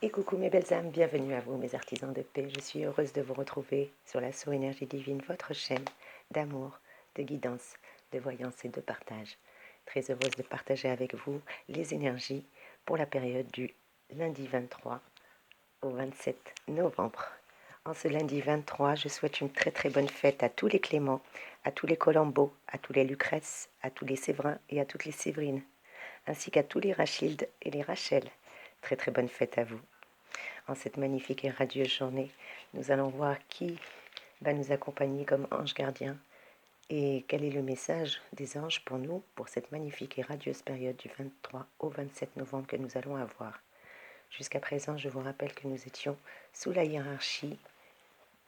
Et coucou mes belles âmes, bienvenue à vous mes artisans de paix. Je suis heureuse de vous retrouver sur la Soul Énergie Divine, votre chaîne d'amour, de guidance, de voyance et de partage. Très heureuse de partager avec vous les énergies pour la période du lundi 23 au 27 novembre. En ce lundi 23, je souhaite une très bonne fête à tous les Cléments, à tous les Colombo, à tous les Lucrèces, à tous les Séverins et à toutes les Séverines, ainsi qu'à tous les Rachildes et les Rachel. Très bonne fête à vous. En cette magnifique et radieuse journée, nous allons voir qui va nous accompagner comme ange gardien et quel est le message des anges pour nous pour cette magnifique et radieuse période du 23 au 27 novembre que nous allons avoir. Jusqu'à présent, je vous rappelle que nous étions sous la hiérarchie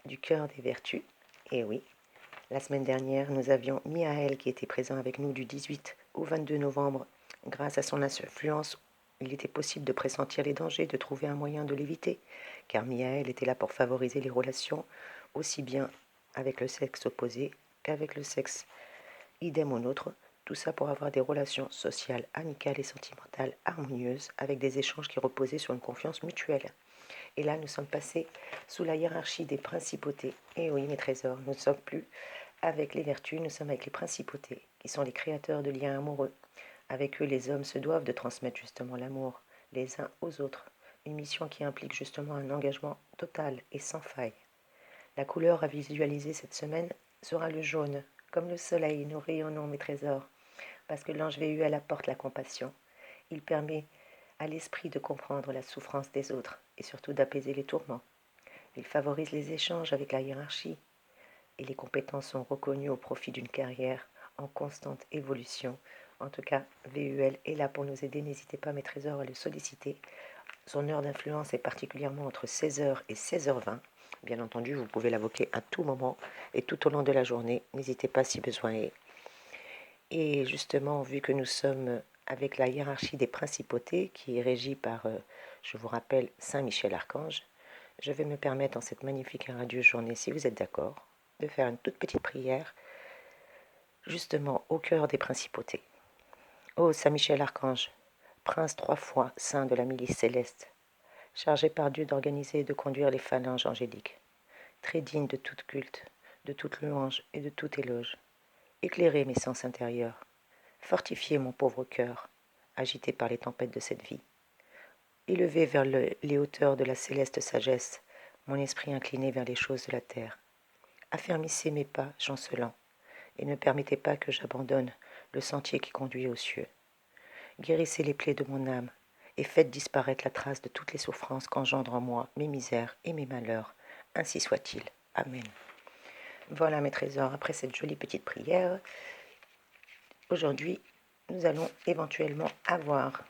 du cœur des vertus. Et oui, la semaine dernière, nous avions Miaël qui était présent avec nous du 18 au 22 novembre. Grâce à son influence, il était possible de pressentir les dangers, de trouver un moyen de l'éviter, car Miaël était là pour favoriser les relations, aussi bien avec le sexe opposé qu'avec le sexe idem au nôtre, tout ça pour avoir des relations sociales, amicales et sentimentales harmonieuses, avec des échanges qui reposaient sur une confiance mutuelle. Et là, nous sommes passés sous la hiérarchie des principautés. Et oui, mes trésors, nous ne sommes plus avec les vertus, nous sommes avec les principautés, qui sont les créateurs de liens amoureux. Avec eux, les hommes se doivent de transmettre justement l'amour les uns aux autres, une mission qui implique justement un engagement total et sans faille. La couleur à visualiser cette semaine sera le jaune. Comme le soleil, nous rayonnons, mes trésors, parce que l'ange VUL apporte la compassion. Il permet à l'esprit de comprendre la souffrance des autres et surtout d'apaiser les tourments. Il favorise les échanges avec la hiérarchie et les compétences sont reconnues au profit d'une carrière en constante évolution. En tout cas, VUL est là pour nous aider. N'hésitez pas, mes trésors, à le solliciter. Son heure d'influence est particulièrement entre 16h et 16h20. Bien entendu, vous pouvez l'invoquer à tout moment et tout au long de la journée. N'hésitez pas si besoin est. Et justement, vu que nous sommes avec la hiérarchie des principautés qui est régie par, je vous rappelle, Saint Michel Archange, je vais me permettre en cette magnifique et radieuse journée, si vous êtes d'accord, de faire une toute petite prière justement au cœur des principautés. Ô Saint Michel Archange, prince 3 fois saint de la milice céleste, chargé par Dieu d'organiser et de conduire les phalanges angéliques, très digne de tout culte, de toute louange et de tout éloge, éclairez mes sens intérieurs, fortifiez mon pauvre cœur, agité par les tempêtes de cette vie, élevez vers les hauteurs de la céleste sagesse mon esprit incliné vers les choses de la terre, affermissez mes pas chancelants, et ne permettez pas que j'abandonne le sentier qui conduit aux cieux. Guérissez les plaies de mon âme, et faites disparaître la trace de toutes les souffrances qu'engendrent en moi mes misères et mes malheurs. Ainsi soit-il. Amen. Voilà mes trésors, après cette jolie petite prière, aujourd'hui, nous allons éventuellement avoir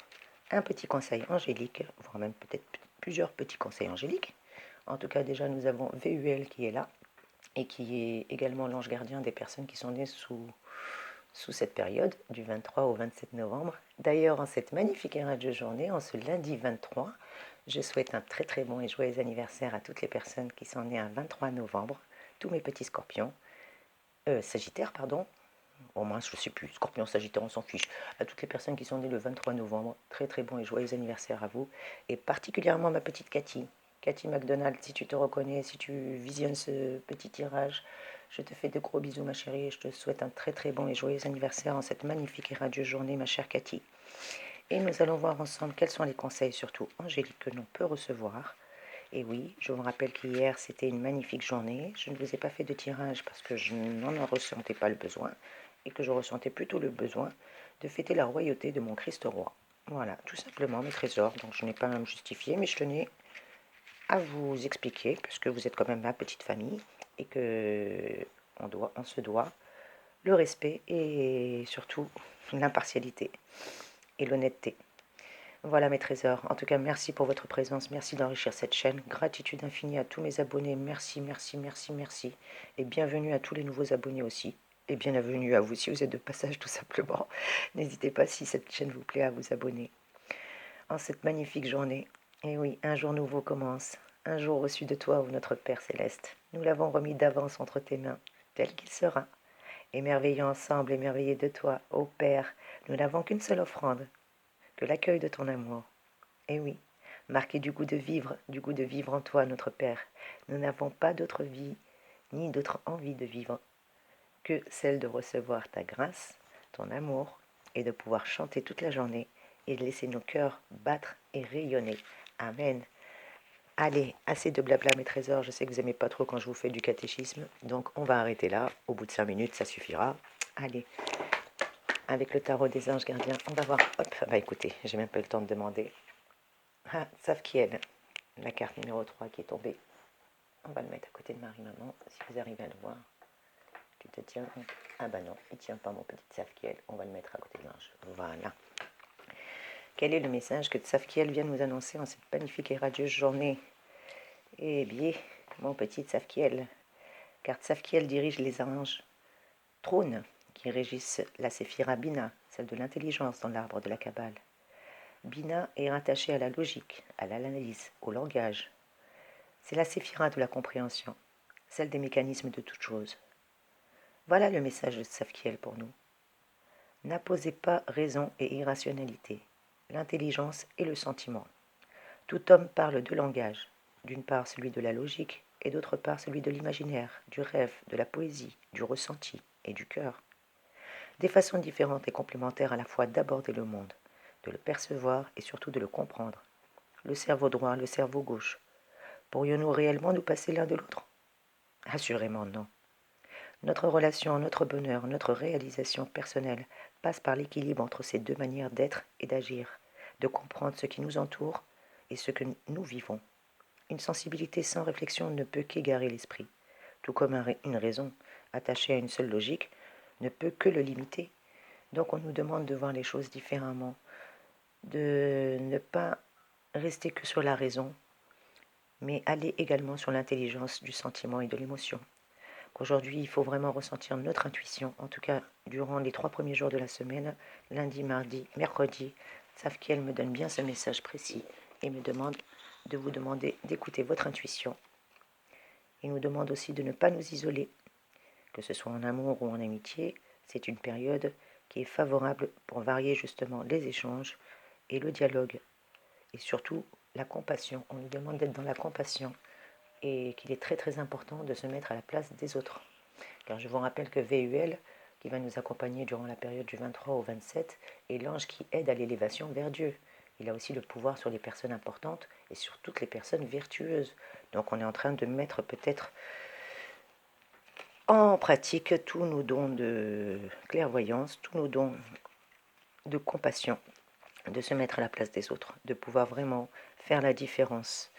un petit conseil angélique, voire même peut-être plusieurs petits conseils angéliques. En tout cas, déjà, nous avons VUL qui est là, et qui est également l'ange gardien des personnes qui sont nées sous cette période, du 23 au 27 novembre. D'ailleurs, en cette magnifique et radieuse journée, en ce lundi 23, je souhaite un très bon et joyeux anniversaire à toutes les personnes qui sont nées un 23 novembre, tous mes petits scorpions, sagittaires, pardon, au moins je ne sais plus, scorpion, sagittaire, on s'en fiche, à toutes les personnes qui sont nées le 23 novembre, très bon et joyeux anniversaire à vous, et particulièrement ma petite Cathy McDonald, si tu te reconnais, si tu visionnes ce petit tirage, je te fais de gros bisous ma chérie et je te souhaite un très bon et joyeux anniversaire en cette magnifique et radieuse journée ma chère Cathy. Et nous allons voir ensemble quels sont les conseils surtout angéliques que l'on peut recevoir. Et oui, je vous rappelle qu'hier c'était une magnifique journée, je ne vous ai pas fait de tirage parce que je n'en ressentais pas le besoin et que je ressentais plutôt le besoin de fêter la royauté de mon Christ roi. Voilà, tout simplement mes trésors, donc je n'ai pas à me justifier mais je tenais à vous expliquer, parce que vous êtes quand même ma petite famille, et que on se doit le respect et surtout l'impartialité et l'honnêteté. Voilà mes trésors. En tout cas, merci pour votre présence. Merci d'enrichir cette chaîne. Gratitude infinie à tous mes abonnés. Merci. Et bienvenue à tous les nouveaux abonnés aussi. Et bienvenue à vous si vous êtes de passage tout simplement. N'hésitez pas si cette chaîne vous plaît à vous abonner. En cette magnifique journée, et oui, un jour nouveau commence. Un jour reçu de toi, ô notre Père céleste. Nous l'avons remis d'avance entre tes mains, tel qu'il sera. Émerveillons ensemble, émerveillés de toi, ô Père. Nous n'avons qu'une seule offrande, que l'accueil de ton amour. Et oui, marqué du goût de vivre en toi, notre Père. Nous n'avons pas d'autre vie, ni d'autre envie de vivre que celle de recevoir ta grâce, ton amour, et de pouvoir chanter toute la journée et de laisser nos cœurs battre et rayonner. Amen. Allez, assez de blabla mes trésors, je sais que vous n'aimez pas trop quand je vous fais du catéchisme, donc on va arrêter là, au bout de 5 minutes ça suffira. Allez, avec le tarot des anges gardiens, on va voir, hop, bah écoutez, j'ai même pas eu le temps de demander. Ah, Safkiel, la carte numéro 3 qui est tombée, on va le mettre à côté de Marie-Maman, si vous arrivez à le voir. Tu te tiens, ah bah non, il tient pas mon petit Safkiel, on va le mettre à côté de l'ange, voilà. Quel est le message que Tsafkiel vient nous annoncer en cette magnifique et radieuse journée? Eh bien, mon petit Tsafkiel, car Tsafkiel dirige les anges trônes qui régissent la séphira Bina, celle de l'intelligence dans l'arbre de la Kabbale. Bina est rattachée à la logique, à l'analyse, au langage. C'est la séphira de la compréhension, celle des mécanismes de toute chose. Voilà le message de Tsafkiel pour nous. N'apposez pas raison et irrationalité, l'intelligence et le sentiment. Tout homme parle deux langages, d'une part celui de la logique et d'autre part celui de l'imaginaire, du rêve, de la poésie, du ressenti et du cœur. Des façons différentes et complémentaires à la fois d'aborder le monde, de le percevoir et surtout de le comprendre. Le cerveau droit, le cerveau gauche. Pourrions-nous réellement nous passer l'un de l'autre? Assurément non. Notre relation, notre bonheur, notre réalisation personnelle passe par l'équilibre entre ces deux manières d'être et d'agir, de comprendre ce qui nous entoure et ce que nous vivons. Une sensibilité sans réflexion ne peut qu'égarer l'esprit, tout comme une raison attachée à une seule logique ne peut que le limiter. Donc on nous demande de voir les choses différemment, de ne pas rester que sur la raison, mais aller également sur l'intelligence du sentiment et de l'émotion. Qu'aujourd'hui, il faut vraiment ressentir notre intuition, en tout cas durant les 3 premiers jours de la semaine, lundi, mardi, mercredi. Safkiel me donne bien ce message précis et me demande de vous demander d'écouter votre intuition. Il nous demande aussi de ne pas nous isoler, que ce soit en amour ou en amitié. C'est une période qui est favorable pour varier justement les échanges et le dialogue. Et surtout, la compassion. On nous demande d'être dans la compassion et qu'il est très très important de se mettre à la place des autres. Car je vous rappelle que VUL, qui va nous accompagner durant la période du 23 au 27, est l'ange qui aide à l'élévation vers Dieu. Il a aussi le pouvoir sur les personnes importantes et sur toutes les personnes vertueuses. Donc on est en train de mettre peut-être en pratique tous nos dons de clairvoyance, tous nos dons de compassion, de se mettre à la place des autres, de pouvoir vraiment faire la différence.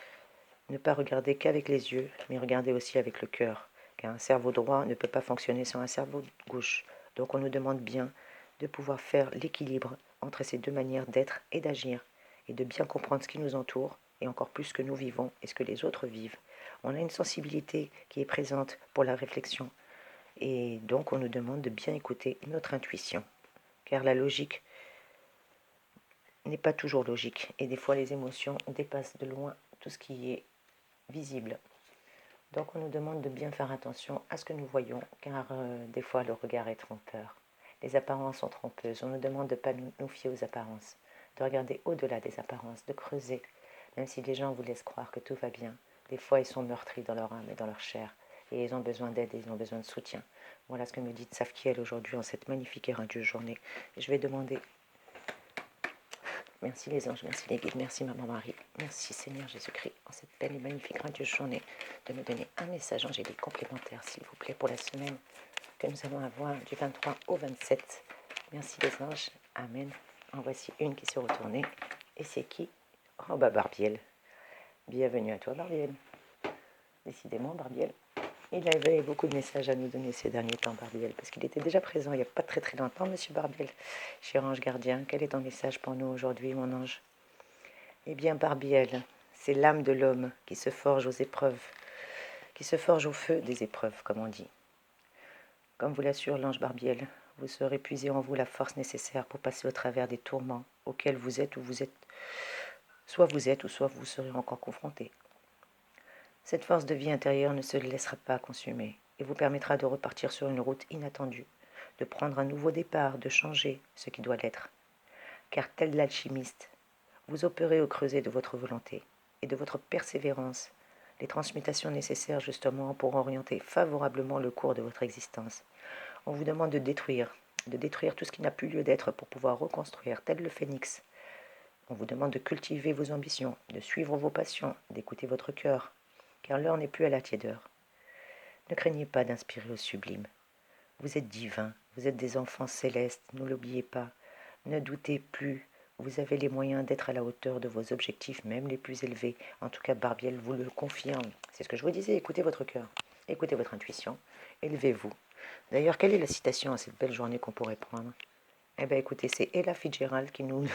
Ne pas regarder qu'avec les yeux, mais regarder aussi avec le cœur, car un cerveau droit ne peut pas fonctionner sans un cerveau gauche. Donc on nous demande bien de pouvoir faire l'équilibre entre ces deux manières d'être et d'agir, et de bien comprendre ce qui nous entoure, et encore plus ce que nous vivons et ce que les autres vivent. On a une sensibilité qui est présente pour la réflexion, et donc on nous demande de bien écouter notre intuition, car la logique n'est pas toujours logique, et des fois les émotions dépassent de loin tout ce qui est visible. Donc on nous demande de bien faire attention à ce que nous voyons, car des fois le regard est trompeur. Les apparences sont trompeuses. On nous demande de ne pas nous fier aux apparences, de regarder au-delà des apparences, de creuser. Même si les gens vous laissent croire que tout va bien, des fois ils sont meurtris dans leur âme et dans leur chair, et ils ont besoin d'aide et ils ont besoin de soutien. Voilà ce que me dit Tsafkiel aujourd'hui en cette magnifique et radieuse journée. Et je vais demander, merci les anges, merci les guides, merci Maman Marie, merci Seigneur Jésus-Christ, en cette belle et magnifique radieuse journée, de me donner un message angélique complémentaire, s'il vous plaît, pour la semaine que nous allons avoir du 23 au 27. Merci les anges, amen. En voici une qui s'est retournée, et c'est qui? Oh bah Barbiel. Bienvenue à toi Barbiel. Décidément Barbiel. Il avait beaucoup de messages à nous donner ces derniers temps, Barbiel, parce qu'il était déjà présent il n'y a pas très très longtemps, monsieur Barbiel. Cher ange gardien, quel est ton message pour nous aujourd'hui, mon ange? Eh bien, Barbiel, c'est l'âme de l'homme qui se forge aux épreuves, qui se forge au feu des épreuves, comme on dit. Comme vous l'assure l'ange Barbiel, vous saurez puiser en vous la force nécessaire pour passer au travers des tourments auxquels vous êtes ou vous êtes, ou soit vous serez encore confronté. Cette force de vie intérieure ne se laissera pas consumer et vous permettra de repartir sur une route inattendue, de prendre un nouveau départ, de changer ce qui doit l'être. Car tel l'alchimiste, Vous opérez au creuset de votre volonté et de votre persévérance les transmutations nécessaires justement pour orienter favorablement le cours de votre existence. On vous demande de détruire tout ce qui n'a plus lieu d'être pour pouvoir reconstruire, tel le phénix. On vous demande de cultiver vos ambitions, de suivre vos passions, d'écouter votre cœur, car l'heure n'est plus à la tiédeur. Ne craignez pas d'inspirer au sublime. Vous êtes divins, vous êtes des enfants célestes, ne l'oubliez pas. Ne doutez plus, vous avez les moyens d'être à la hauteur de vos objectifs, même les plus élevés. En tout cas, Barbiel vous le confirme. C'est ce que je vous disais, écoutez votre cœur, écoutez votre intuition, élevez-vous. D'ailleurs, quelle est la citation à cette belle journée qu'on pourrait prendre? Eh bien, écoutez, c'est Ella Fitzgerald qui nous...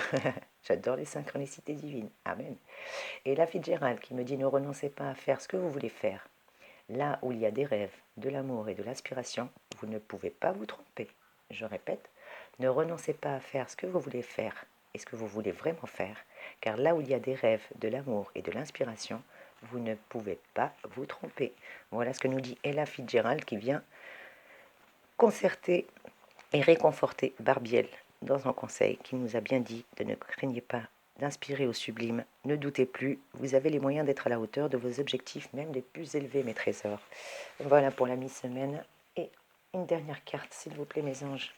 J'adore les synchronicités divines. Amen. Ella Fitzgerald qui me dit: ne renoncez pas à faire ce que vous voulez faire. Là où il y a des rêves, de l'amour et de l'aspiration, vous ne pouvez pas vous tromper. Je répète, ne renoncez pas à faire ce que vous voulez faire et ce que vous voulez vraiment faire, car là où il y a des rêves, de l'amour et de l'inspiration, vous ne pouvez pas vous tromper. Voilà ce que nous dit Ella Fitzgerald qui vient concerter et réconforter Barbiel dans un conseil qui nous a bien dit de ne craignez pas d'inspirer au sublime, ne doutez plus, vous avez les moyens d'être à la hauteur de vos objectifs, même les plus élevés, mes trésors. Voilà pour la mi-semaine. Et une dernière carte, s'il vous plaît, mes anges.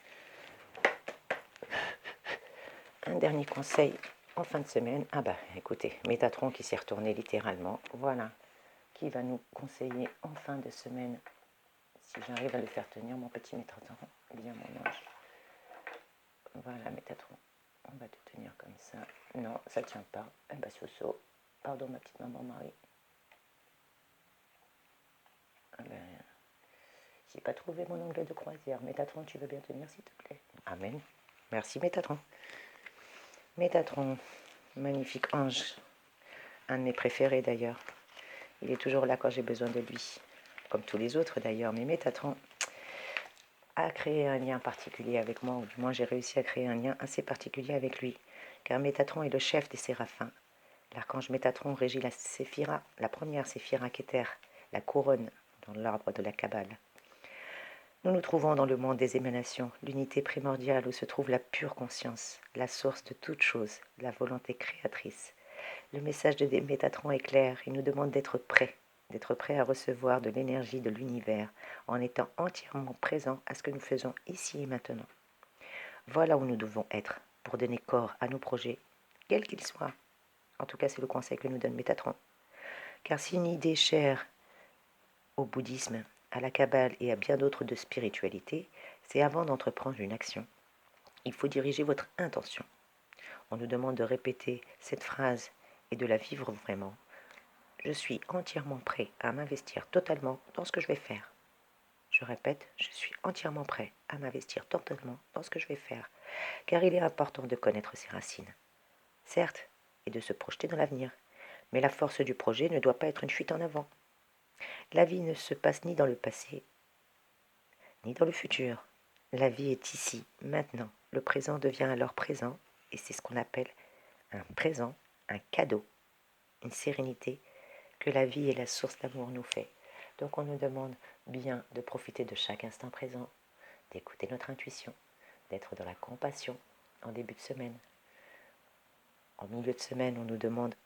Un dernier conseil en fin de semaine. Ah bah, écoutez, Métatron qui s'est retourné littéralement. Voilà, qui va nous conseiller en fin de semaine. Si j'arrive à le faire tenir, mon petit Métatron, bien mon ange. Voilà, Métatron. On va te tenir comme ça. Non, ça tient pas. Eh ben, Soso. Pardon, ma petite maman Marie. Eh ben, j'ai pas trouvé mon onglet de croisière. Métatron, tu veux bien tenir, s'il te plaît? Amen. Merci, Métatron. Métatron, magnifique ange. Un de mes préférés, d'ailleurs. Il est toujours là quand j'ai besoin de lui. Comme tous les autres, d'ailleurs. Mais Métatron a créé un lien particulier avec moi. Ou du moins, j'ai réussi à créer un lien assez particulier avec lui. Car Métatron est le chef des séraphins. L'archange Métatron régit la séphira, la première séphira Keter, la couronne dans l'arbre de la Kabbale. Nous nous trouvons dans le monde des émanations, l'unité primordiale où se trouve la pure conscience, la source de toute chose, la volonté créatrice. Le message de Métatron est clair, il nous demande d'être prêt à recevoir de l'énergie de l'univers en étant entièrement présent à ce que nous faisons ici et maintenant. Voilà où nous devons être pour donner corps à nos projets, quels qu'ils soient. En tout cas, c'est le conseil que nous donne Métatron. Car si une idée chère au bouddhisme, à la Kabbale et à bien d'autres de spiritualité, c'est avant d'entreprendre une action. Il faut diriger votre intention. On nous demande de répéter cette phrase et de la vivre vraiment. Je suis entièrement prêt à m'investir totalement dans ce que je vais faire. Je répète, je suis entièrement prêt à m'investir totalement dans ce que je vais faire, car il est important de connaître ses racines. Certes, et de se projeter dans l'avenir, mais la force du projet ne doit pas être une fuite en avant. La vie ne se passe ni dans le passé, ni dans le futur. La vie est ici, maintenant. Le présent devient alors présent, et c'est ce qu'on appelle un présent, un cadeau, une sérénité que la vie et la source d'amour nous fait. Donc on nous demande bien de profiter de chaque instant présent, d'écouter notre intuition, d'être dans la compassion en début de semaine. En milieu de semaine, on nous demande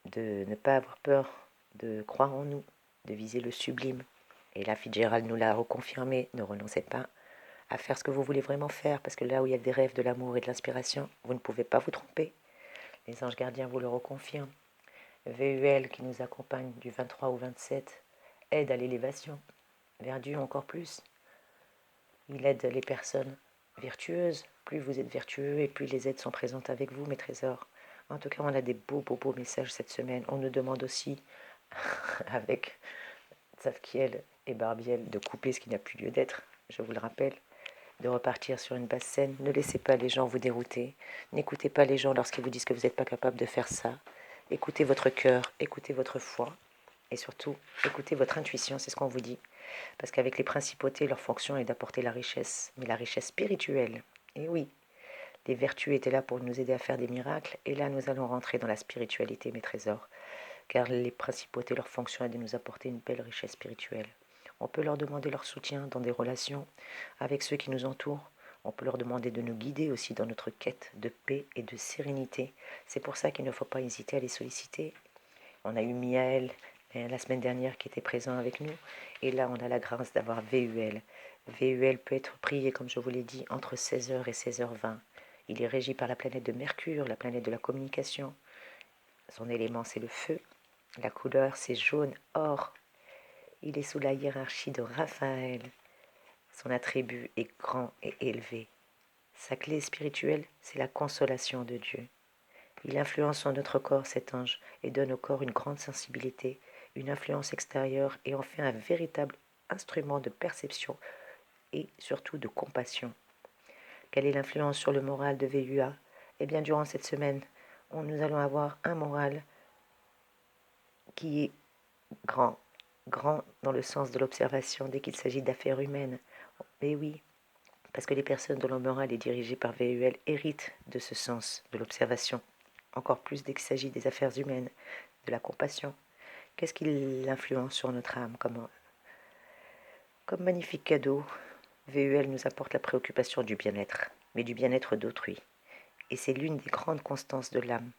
de ne pas avoir peur, de croire en nous, de viser le sublime. Et là, Fitzgerald nous l'a reconfirmé, ne renoncez pas à faire ce que vous voulez vraiment faire, parce que là où il y a des rêves, de l'amour et de l'inspiration, vous ne pouvez pas vous tromper. Les anges gardiens vous le reconfirment. VUL qui nous accompagne du 23 au 27 aide à l'élévation, vers Dieu encore plus. Il aide les personnes vertueuses. Plus vous êtes vertueux et plus les aides sont présentes avec vous, mes trésors. En tout cas, on a des beaux messages cette semaine. On nous demande aussi, avec Tzavkiel et Barbiel, de couper ce qui n'a plus lieu d'être, je vous le rappelle, de repartir sur une basse scène. Ne laissez pas les gens vous dérouter. N'écoutez pas les gens lorsqu'ils vous disent que vous n'êtes pas capable de faire ça. Écoutez votre cœur, écoutez votre foi et surtout, écoutez votre intuition, c'est ce qu'on vous dit. Parce qu'avec les principautés, leur fonction est d'apporter la richesse, mais la richesse spirituelle. Et oui, les vertus étaient là pour nous aider à faire des miracles, et là nous allons rentrer dans la spiritualité, mes trésors. Car les principautés, leur fonction est de nous apporter une belle richesse spirituelle. On peut leur demander leur soutien dans des relations avec ceux qui nous entourent. On peut leur demander de nous guider aussi dans notre quête de paix et de sérénité. C'est pour ça qu'il ne faut pas hésiter à les solliciter. On a eu Miaël la semaine dernière qui était présent avec nous. Et là, on a la grâce d'avoir VUL. VUL peut être prié, comme je vous l'ai dit, entre 16h et 16h20. Il est régi par la planète de Mercure, la planète de la communication. Son élément, c'est le feu. La couleur, c'est jaune, or. Il est sous la hiérarchie de Raphaël. Son attribut est grand et élevé. Sa clé spirituelle, c'est la consolation de Dieu. Il influence sur notre corps, cet ange, et donne au corps une grande sensibilité, une influence extérieure et en fait un véritable instrument de perception et surtout de compassion. Quelle est l'influence sur le moral de VUA? Eh bien, durant cette semaine, nous allons avoir un moral qui est grand, grand dans le sens de l'observation dès qu'il s'agit d'affaires humaines. Mais oui, parce que les personnes dont le moral est dirigé par VUL héritent de ce sens de l'observation, encore plus dès qu'il s'agit des affaires humaines, de la compassion. Qu'est-ce qui influence sur notre âme comme magnifique cadeau, VUL nous apporte la préoccupation du bien-être, mais du bien-être d'autrui. Et c'est l'une des grandes constances de l'âme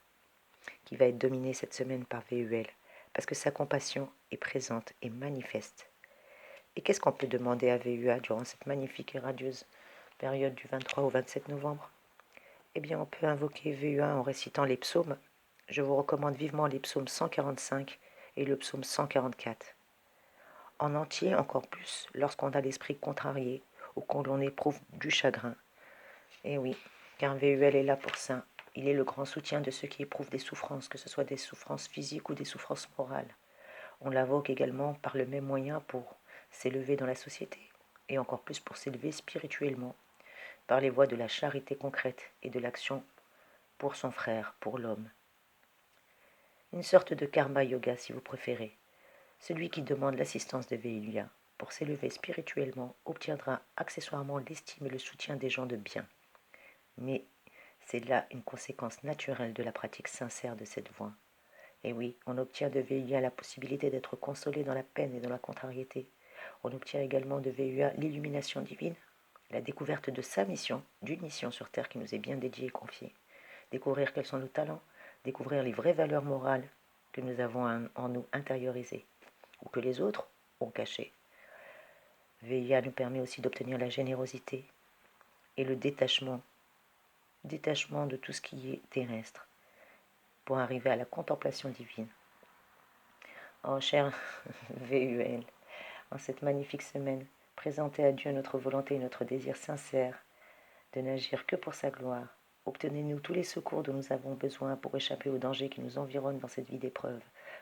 qui va être dominée cette semaine par VUL, parce que sa compassion est présente et manifeste. Et qu'est-ce qu'on peut demander à VUA durant cette magnifique et radieuse période du 23 au 27 novembre? Eh bien, on peut invoquer VUA en récitant les psaumes. Je vous recommande vivement les psaumes 145 et le psaume 144. En entier, encore plus, lorsqu'on a l'esprit contrarié ou quand l'on éprouve du chagrin. Et oui, car VUL est là pour ça. Il est le grand soutien de ceux qui éprouvent des souffrances, que ce soit des souffrances physiques ou des souffrances morales. On l'invoque également par le même moyen pour s'élever dans la société, et encore plus pour s'élever spirituellement, par les voies de la charité concrète et de l'action pour son frère, pour l'homme. Une sorte de karma yoga si vous préférez. Celui qui demande l'assistance de VUA pour s'élever spirituellement obtiendra accessoirement l'estime et le soutien des gens de bien. Mais c'est là une conséquence naturelle de la pratique sincère de cette voie. Et oui, on obtient de VUA la possibilité d'être consolé dans la peine et dans la contrariété. On obtient également de VUA l'illumination divine, la découverte de sa mission, d'une mission sur Terre qui nous est bien dédiée et confiée. Découvrir quels sont nos talents, découvrir les vraies valeurs morales que nous avons en nous intériorisées ou que les autres ont cachées. VUA nous permet aussi d'obtenir la générosité et le détachement de tout ce qui est terrestre pour arriver à la contemplation divine. Oh cher VUL, en cette magnifique semaine, présentez à Dieu notre volonté et notre désir sincère de n'agir que pour sa gloire. Obtenez-nous tous les secours dont nous avons besoin pour échapper aux dangers qui nous environnent dans cette vie d'épreuve,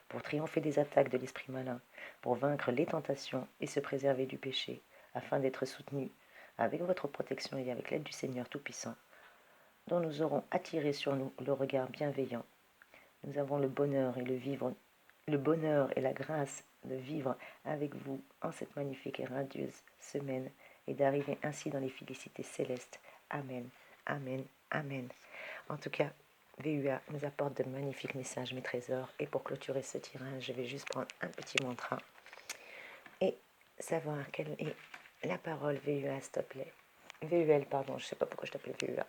pour triompher des attaques de l'esprit malin, pour vaincre les tentations et se préserver du péché, afin d'être soutenus avec votre protection et avec l'aide du Seigneur Tout-Puissant, dont nous aurons attiré sur nous le regard bienveillant. Nous avons le bonheur et la grâce de vivre avec vous en cette magnifique et radieuse semaine et d'arriver ainsi dans les félicités célestes. Amen, amen, amen. En tout cas, VUA nous apporte de magnifiques messages, mes trésors. Et pour clôturer ce tirage, je vais juste prendre un petit mantra et savoir quelle est la parole VUA, s'il te plaît. VUL, pardon, je ne sais pas pourquoi je t'appelle VUA.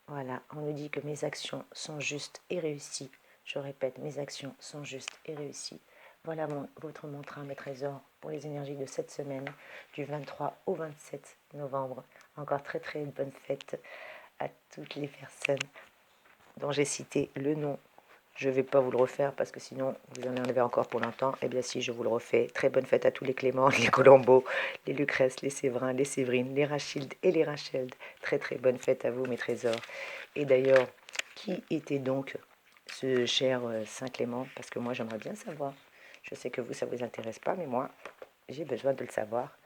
Voilà, on nous dit que mes actions sont justes et réussies. Je répète, mes actions sont justes et réussies. Voilà votre mantra, mes trésors, pour les énergies de cette semaine, du 23 au 27 novembre. Encore très très bonne fête à toutes les personnes dont j'ai cité le nom. Je ne vais pas vous le refaire parce que sinon vous en avez encore pour longtemps. Eh bien si, je vous le refais. Très bonne fête à tous les Clément, les Colombo, les Lucrèce, les Séverins, les Séverines, les Rachilde et les Rachelde. Très très bonne fête à vous, mes trésors. Et d'ailleurs, qui était donc ce cher Saint Clément? Parce que moi j'aimerais bien savoir. Je sais que vous, ça ne vous intéresse pas, mais moi, j'ai besoin de le savoir.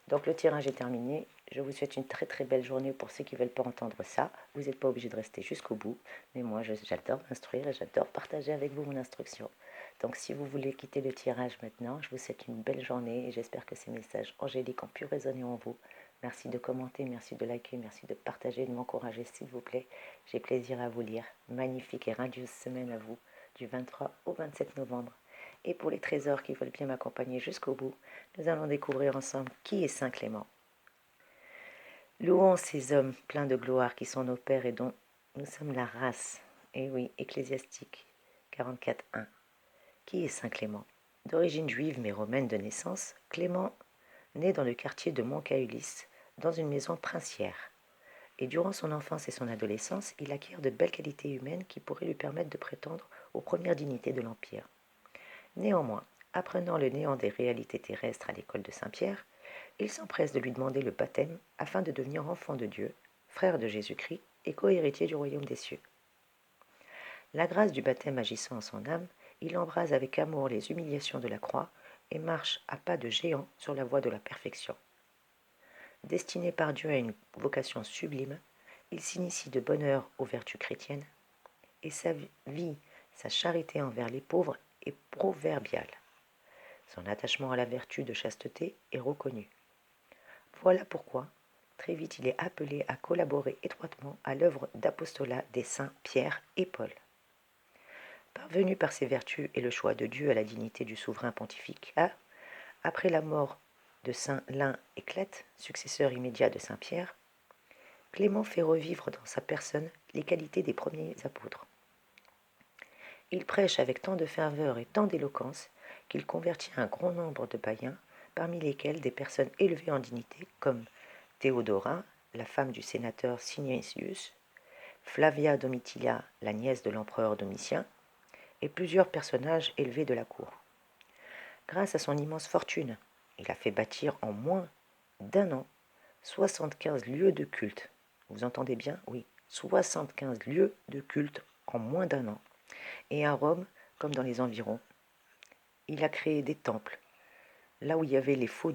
Donc le tirage est terminé. Je vous souhaite une très très belle journée pour ceux qui ne veulent pas entendre ça. Vous n'êtes pas obligé de rester jusqu'au bout. Mais moi, j'adore m'instruire et j'adore partager avec vous mon instruction. Donc si vous voulez quitter le tirage maintenant, je vous souhaite une belle journée et j'espère que ces messages angéliques ont pu résonner en vous. Merci de commenter, merci de liker, merci de partager et de m'encourager s'il vous plaît. J'ai plaisir à vous lire. Magnifique et radieuse semaine à vous, du 23 au 27 novembre. Et pour les trésors qui veulent bien m'accompagner jusqu'au bout, nous allons découvrir ensemble qui est Saint Clément. Louons ces hommes pleins de gloire qui sont nos pères et dont nous sommes la race. Et oui, Ecclésiastique 44.1. Qui est Saint Clément? D'origine juive mais romaine de naissance, Clément naît dans le quartier de Montcahulis, dans une maison princière. Et durant son enfance et son adolescence, il acquiert de belles qualités humaines qui pourraient lui permettre de prétendre aux premières dignités de l'Empire. Néanmoins, apprenant le néant des réalités terrestres à l'école de Saint-Pierre, il s'empresse de lui demander le baptême afin de devenir enfant de Dieu, frère de Jésus-Christ et co-héritier du royaume des cieux. La grâce du baptême agissant en son âme, il embrase avec amour les humiliations de la croix et marche à pas de géant sur la voie de la perfection. Destiné par Dieu à une vocation sublime, il s'initie de bonne heure aux vertus chrétiennes et sa vie, sa charité envers les pauvres est proverbiale. Son attachement à la vertu de chasteté est reconnu. Voilà pourquoi, très vite, il est appelé à collaborer étroitement à l'œuvre d'apostolat des saints Pierre et Paul. Parvenu par ses vertus et le choix de Dieu à la dignité du souverain pontificat, après la mort de saint Lin et Clète, successeur immédiat de saint Pierre, Clément fait revivre dans sa personne les qualités des premiers apôtres. Il prêche avec tant de ferveur et tant d'éloquence qu'il convertit un grand nombre de païens, parmi lesquels des personnes élevées en dignité comme Théodora, la femme du sénateur Synesius, Flavia Domitilia, la nièce de l'empereur Domitien, et plusieurs personnages élevés de la cour. Grâce à son immense fortune, il a fait bâtir en moins d'un an 75 lieux de culte. Vous entendez bien? Oui, 75 lieux de culte en moins d'un an. Et à Rome, comme dans les environs, il a créé des temples, là où il y avait les faux